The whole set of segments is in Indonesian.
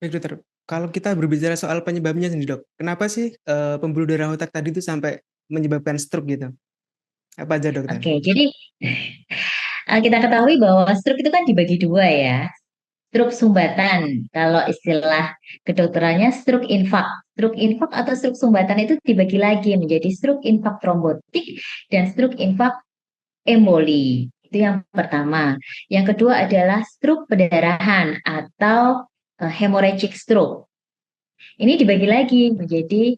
Baik dokter, kalau kita berbicara soal penyebabnya sendiri dok, kenapa sih, pembuluh darah otak tadi itu sampai menyebabkan stroke gitu? Apa aja dokter? Oke, jadi kita ketahui bahwa stroke itu kan dibagi dua ya. Stroke sumbatan, kalau istilah kedokterannya stroke infak. Stroke infak atau stroke sumbatan itu dibagi lagi menjadi stroke infak trombotik dan stroke infak emboli. Itu yang pertama. Yang kedua adalah stroke perdarahan atau hemorrhagic stroke. Ini dibagi lagi menjadi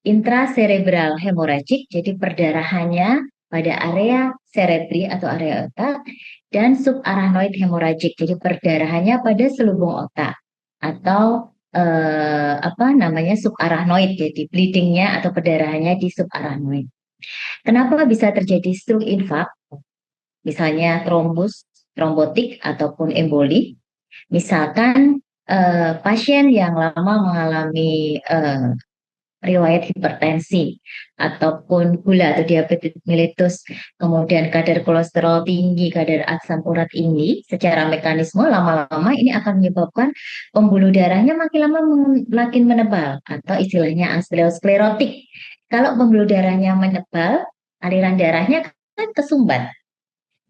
intracerebral hemorrhagic, jadi perdarahannya pada area cerebri atau area otak, dan subarachnoid hemorrhagic, jadi perdarahannya pada selubung otak atau apa namanya subarachnoid, jadi bleedingnya atau perdarahannya di subarachnoid. Kenapa bisa terjadi stroke infak? Misalnya trombus, trombotik ataupun emboli. Misalkan pasien yang lama mengalami riwayat hipertensi ataupun gula atau diabetes mellitus, kemudian kadar kolesterol tinggi, kadar asam urat tinggi, secara mekanisme lama-lama ini akan menyebabkan pembuluh darahnya makin lama makin menebal atau istilahnya aterosklerotik. Kalau pembuluh darahnya menebal, aliran darahnya kan kesumbat.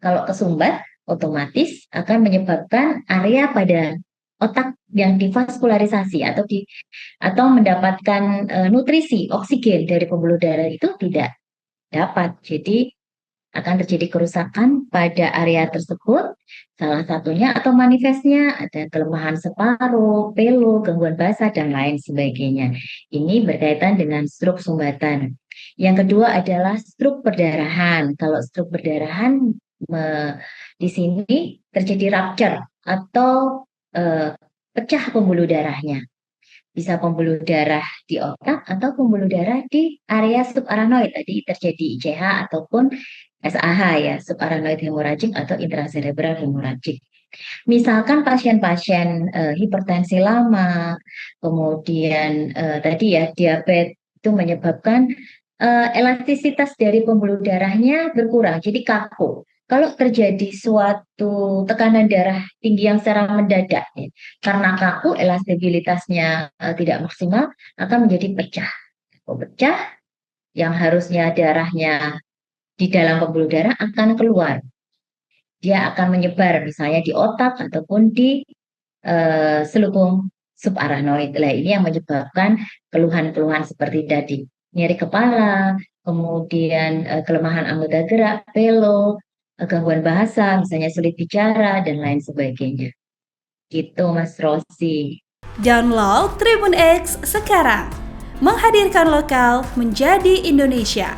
Kalau kesumbat, otomatis akan menyebabkan area pada otak yang divaskularisasi atau mendapatkan nutrisi oksigen dari pembuluh darah itu tidak dapat. Jadi akan terjadi kerusakan pada area tersebut. Salah satunya atau manifestnya ada kelemahan separuh, pelu, gangguan basah dan lain sebagainya. Ini berkaitan dengan stroke sumbatan. Yang kedua adalah stroke perdarahan. Kalau stroke perdarahan di sini terjadi rupture atau eh, pecah pembuluh darahnya. Bisa pembuluh darah di otak atau pembuluh darah di area subarachnoid. Tadi terjadi ICH ataupun SAH ya, subarachnoid hemorrhagic atau intracerebral hemorrhagic. Misalkan pasien-pasien hipertensi lama, kemudian tadi ya diabetes itu menyebabkan elastisitas dari pembuluh darahnya berkurang, jadi kaku. Kalau terjadi suatu tekanan darah tinggi yang secara mendadak, ya, karena kaku, elastabilitasnya tidak maksimal, akan menjadi pecah. Kalau pecah, yang harusnya darahnya di dalam pembuluh darah akan keluar. Dia akan menyebar, misalnya di otak ataupun di selubung subarachnoid. Nah, ini yang menyebabkan keluhan-keluhan seperti tadi, nyeri kepala, kemudian kelemahan anggota gerak, pelo, gangguan bahasa, misalnya sulit bicara dan lain sebagainya. Gitu, Mas Rosi. Download Tribun X sekarang. Menghadirkan lokal menjadi Indonesia.